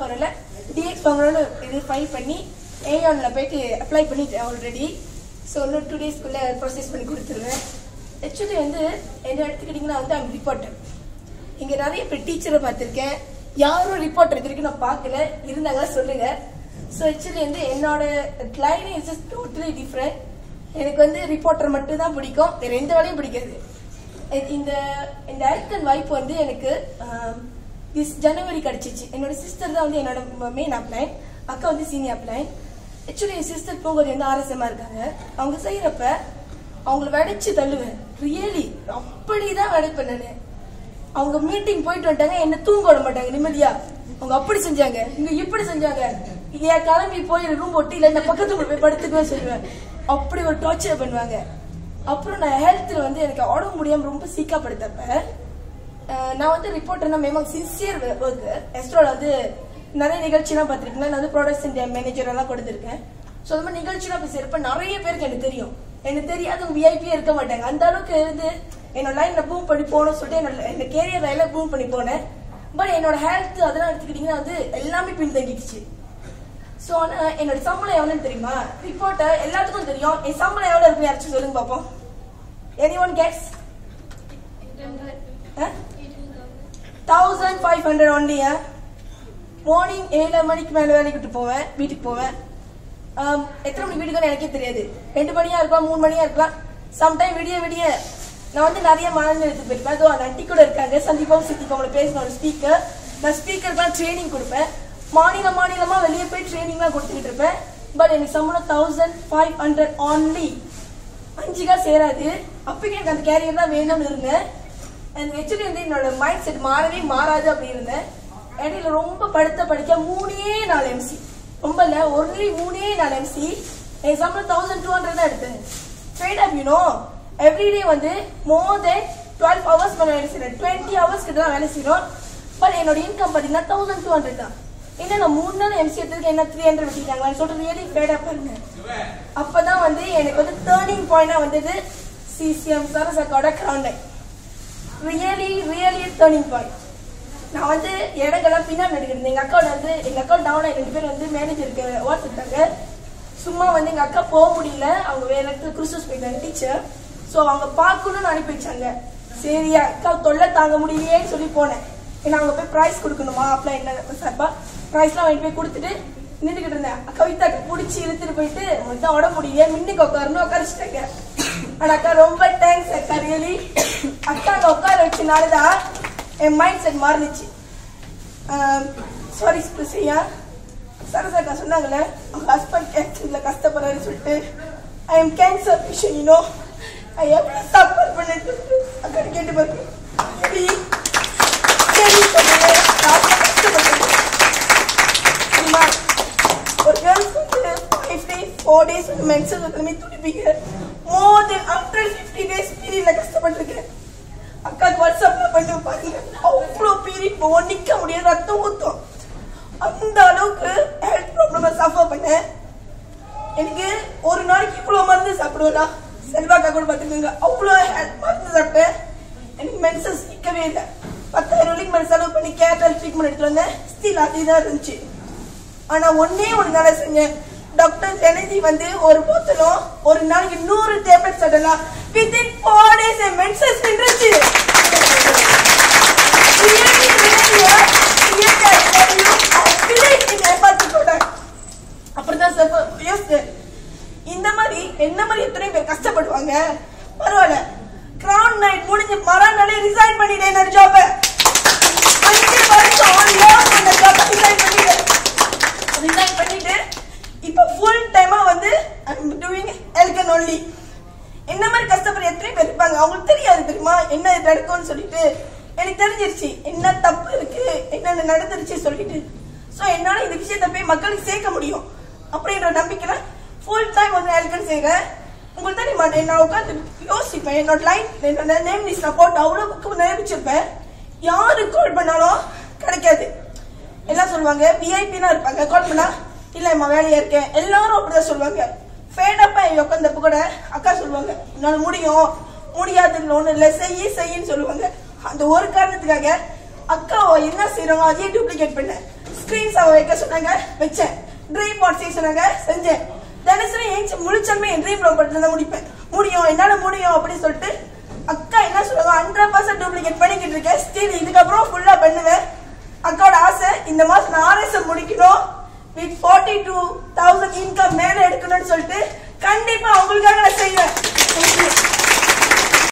பரவாயில்ல டிஎக்ஸ் வாங்கணும்னு இது ஃபைல் பண்ணி ஏஆன்ல போயிட்டு அப்ளை பண்ணிட்டேன் ஆல்ரெடி. ஸோ இன்னும் 2 daysக்குள்ளே ப்ராசஸ் பண்ணி கொடுத்துருவேன். ஆக்சுவலி வந்து என்ன எடுத்துக்கிட்டிங்கன்னா வந்து ஐம் ரிப்போர்ட்டர். இங்கே நிறைய பேர் டீச்சரை பார்த்துருக்கேன், யாரும் ரிப்போர்ட்டர் இது வரைக்கும் நான் பார்க்கல, இருந்தாங்க சொல்லுங்க. ஸோ ஆக்சுவலி வந்து என்னோட லைன் இஸ் டோட்டலி டிஃப்ரெண்ட். எனக்கு வந்து ரிப்போர்ட்டர் மட்டும் தான் பிடிக்கும், வேறு எந்த வேலையும் பிடிக்காது. இந்த இந்த ஐக்கன் வாய்ப்பு வந்து எனக்கு திஸ் ஜனவரி கிடச்சிச்சு. என்னோட சிஸ்டர் தான் வந்து என்னோட மெயின் அப்ளைன், அக்கா வந்து சீனியர் அப்ளைன். ஆக்சுவலி என் சிஸ்டர் பூங்கோதி வந்து ஆர்எஸ்எம்மா இருக்காங்க. அவங்க செய்கிறப்ப அவங்கள வெடைச்சு தள்ளுவேன். ரியலி அப்படிதான் வெடைப்பேன் நான். அவங்க மீட்டிங் போயிட்டு வந்துட்டாங்க, என்ன தூங்க விட மாட்டாங்க நிம்மதியா. அவங்க அப்படி செஞ்சாங்க, இங்க இப்படி செஞ்சாங்க. ஏன் கிளம்பி போய் ரூம் ஒட்டி இல்லை இந்த பக்கத்துல போய் படுத்துக்குவேன் சொல்லுவேன். அப்படி ஒரு டார்ச்சர் பண்ணுவாங்க. அப்புறம் நான் ஹெல்த்தில் வந்து எனக்கு உடம்பு முடியாமல் ரொம்ப சீக்காப்படுத்தப்ப நான் வந்து ரிப்போர்ட்டர்னா மேமாங்க சின்சியர் ஒர்க். எஸ்ட்ரோட வந்து நிறைய நிகழ்ச்சியெல்லாம் பார்த்துருக்கேன். நான் வந்து ப்ராடக்ட்ஸ் மேனேஜர் எல்லாம் கொடுத்துருக்கேன். ஸோ அந்த மாதிரி நிகழ்ச்சியெல்லாம் போய் சேர்ப்ப நிறைய பேருக்கு எனக்கு தெரியும். எனக்கு தெரியாதவங்க விஐபியே இருக்க மாட்டாங்க. அந்த அளவுக்கு வந்து என்னோட லைன்ல பூம் பண்ணி போகணும்னு சொல்லிட்டு என்னோட கேரியர் லைன்ல பூம் பண்ணி போனேன். பட் என்னோட ஹெல்த் அதெல்லாம் எடுத்துக்கிட்டீங்கன்னா வந்து எல்லாமே பின்தங்கிடுச்சு. ஸோ ஆனால் என்னோட சம்பளம் எவ்வளோன்னு தெரியுமா? ரிப்போர்ட்டர் எல்லாத்துக்கும் தெரியும். என் சம்பளம் எவ்வளோ இருக்கு யாராச்சும் சொல்லுங்க பார்ப்போம். anyone gets 1500 only. மார்னிங் 7 மணிக்கு மேலே வேலைக்கு போவேன், வீட்டுக்கு போவேன். எத்தனை மணிக்கு வீட்டுக்கு எனக்கே தெரியாது. 2 மணியா இருக்கலாம், 3 மணியா இருக்கலாம். சம்டைம் விடிய நான் வந்து நிறைய மாநிலத்துக்கு போயிருப்பேன். அதோ அந்த அண்டி கூட இருக்காங்க, சந்திப்பாவும் சித்திப்பாவோட பேசின ஒரு ஸ்பீக்கர். நான் ஸ்பீக்கருக்குலாம் ட்ரைனிங் கொடுப்பேன். மாநிலமா வெளியே போய் ட்ரைனிங்லாம் கொடுத்துக்கிட்டு இருப்பேன். பட் எனக்கு சம்பளம் 1500 only. 5 காசு சேராது. அப்போக்கு எனக்கு அந்த கேரியர் தான் வேணும்னு இருந்தேன். எனக்கு ஆக்சுவலி வந்து என்னோட மைண்ட் செட் மாறவே மாறாது அப்படி இருந்தேன். இடையில ரொம்ப படிக்க 3 MC, ரொம்ப இல்லை, ஒன்லி 3 MC. என் சம்பளம் 1200 தான் எடுத்தேன். ஸ்ட்ரெயிட் அப் யூனோ எவ்ரிடே வந்து மோர் தென் 12 hours மேலே வேலை செய்யணும். 20 hours கிட்ட தான் வேலை செய்யணும். பட் என்னோட இன்கம் பார்த்தீங்கன்னா 1200 தான். என்ன நான் 3 நாள் MC எடுத்ததுக்கு என்ன 300 விட்டுட்டாங்களான்னு சொல்லிட்டு ரியலி ஃபேட் அப் இருந்தேன். அப்பதான் வந்து எனக்கு வந்து டேர்னிங் பாயிண்டா வந்தது CCM சரசக்காவோட கிரவுண்ட். Really turning point. நான் வந்து இடங்கள்லாம் பின்னாடி நடிக்கிறேன். எங்க அக்கா டவுன் 2 பேர் வந்து மேனேஜருக்கு வாட்ஸ் இருக்காங்க. சும்மா வந்து எங்க அக்கா போக முடியல, அவங்க வேற இடத்துல குரூசஸ் போயிட்டாங்க டீச்சர். ஸோ அவங்க பார்க்கணும்னு அனுப்பி வச்சாங்க. சரி அக்கா தொல்லை தாங்க முடியலையேன்னு சொல்லி போனேன். ஏன்னா அவங்க போய் ப்ரைஸ் கொடுக்கணுமா, அப்பெல்லாம் என்ன சார்பா ப்ரைஸ்லாம் வாங்கிட்டு போய் கொடுத்துட்டு நின்றுக்கிட்டு இருந்தேன். கவிதாக்கு பிடிச்சி இழுத்துட்டு போயிட்டு தான் உட முடியலையே, மின்னுக்கு உட்காரணும் உட்காரிச்சிட்டாங்க. ஆனால் அக்கா ரொம்ப தேங்க்ஸ் அக்கா, ரியலி அக்கா அங்கே உட்கார வச்சுனாலதான் என் மைண்ட் செட் மாறிச்சு. சாரி ஸ்பெசியா சரசக்கா சொன்னாங்களே அவங்க ஹஸ்பண்ட் கேன்சர்ல கஷ்டப்படுறாருன்னு சொல்லிட்டு. I am cancer patient, you know. I எவ்வளோ சஃபர் பண்ணிட்டு அக்கா கேட்டு பாருங்க. ஒரு கேர்ள்ஸ் வந்து 5 days 4 days மென்சஸ் வந்து துடிப்பீங்க. மோர் தென் ஆஃப்டர் 50 days பீரியட்ல கஷ்டப்பட்டிருக்கேன். அக்காக்கு வாட்ஸ்அப்ல பண்ணி பாருங்க, அவ்வளோ பீரியட் போவோம், நிக்க முடியாது, ரத்தம் ஊத்தும். அந்த அளவுக்கு ஹெல்த் ப்ராப்ளம் சஃபர் பண்ணேன். எனக்கு ஒரு நாளைக்கு இவ்வளோ மருந்து சாப்பிடுவேனா செல்வாக்கா கூட பார்த்துக்கோங்க, அவ்வளோ ஹெல்த் மருந்து சாப்பிட்டேன். எனக்கு மென்சஸ் நிற்கவே இல்லை. 10,000 வரைக்கும் மேலே செலவு பண்ணி கேட்டல் ட்ரீட்மெண்ட் எடுத்து வந்தேன். ஸ்டில் அதே தான் இருந்துச்சு. ஆனால் ஒன்னே ஒரு நாளை செஞ்சேன். டாக்டர் எனர்ஜி வந்து ஒரு போத்தலும் ஒரு நாளைக்கு 100 டேப்லெட் சாப்பிடலாம். வித்தின் 4 days என் மென்சஸ் நின்றுச்சு. அப்படிதான் சார் இந்த மாதிரி என்ன மாதிரி எத்தனை பேர் கஷ்டப்படுவாங்க. பரவாயில்ல, கிரவுண்ட் நைட் முடிஞ்சு மறுநாளே ரிசைன் பண்ணிட்டேன் என்னோட ஜாபை. 5 வருஷம் அந்த ஜாபை ரிசைன் பண்ணிட்டு இப்போ ஃபுல் டைமா வந்து ஐம் டூயிங் எல்கன் ஒன்லி. என்ன மாதிரி கஷ்டப்படுற எத்தனை பேர் இருப்பாங்க, அவங்களுக்கு தெரியாது தெரியுமா என்ன நடக்கும்னு சொல்லிட்டு. எனக்கு தெரிஞ்சிருச்சு என்ன தப்பு இருக்கு, என்னென்ன நடந்துருச்சு சொல்லிட்டு. ஸோ என்னால இந்த விஷயத்த போய் மக்களுக்கு சேர்க்க முடியும் அப்படின்ற நம்பிக்கையில ஃபுல் டைம் வந்து எல்கன் செய்கிறேன். உங்களுக்கு தெரியுமா, நான் உட்காந்து யோசிப்பேன். என்னோட லைன் என்னோட நேம் லிஸ்ட் நான் போட்டு அவ்வளோ புக்கு நிரூபிச்சிருப்பேன். யாரு கால் பண்ணாலும் கிடைக்காது. எல்லாம் சொல்லுவாங்க விஐபினா இருப்பாங்க, கால் பண்ணா இல்லம்மா வேலையா இருக்கேன், எல்லாரும் அப்படிதான் சொல்லுவாங்க. ஃபேடப்பா உட்காந்தப்ப கூட அக்கா சொல்லுவாங்க என்னால் முடியாதுன்னு ஒன்றும் இல்லை, செய்யின்னு சொல்லுவாங்க. அந்த ஒரு காரணத்துக்காக அக்கா என்ன செய்யறாங்க அதையே டூப்ளிகேட் பண்ணேன். ஸ்கிரீன்ஸ் அவ வைக்க சொன்னாங்க, வச்சேன். ட்ரீம் போர்ட் செய்ய சொன்னாங்க, செஞ்சேன். தினசரி ஏஞ்சி முழிச்சமே என் ட்ரீம் ப்ராப்பர்ட்டி தான் முடிப்பேன். முடியும், என்னால முடியும் அப்படின்னு சொல்லிட்டு அக்கா என்ன சொல்லுவாங்க 100% டூப்ளிகேட் பண்ணிக்கிட்டு இருக்கேன். ஸ்டில் இதுக்கப்புறம் ஃபுல்லா பண்ணுவேன். அக்காவோட ஆசை இந்த மாசம் நான் ஆர்எஸ்எம் முடிக்கணும், வித் 42,000 இன்கம் மேல எடுக்கணும்னு சொல்லிட்டு கண்டிப்பா உங்களுக்காக நான் செய்வேன்.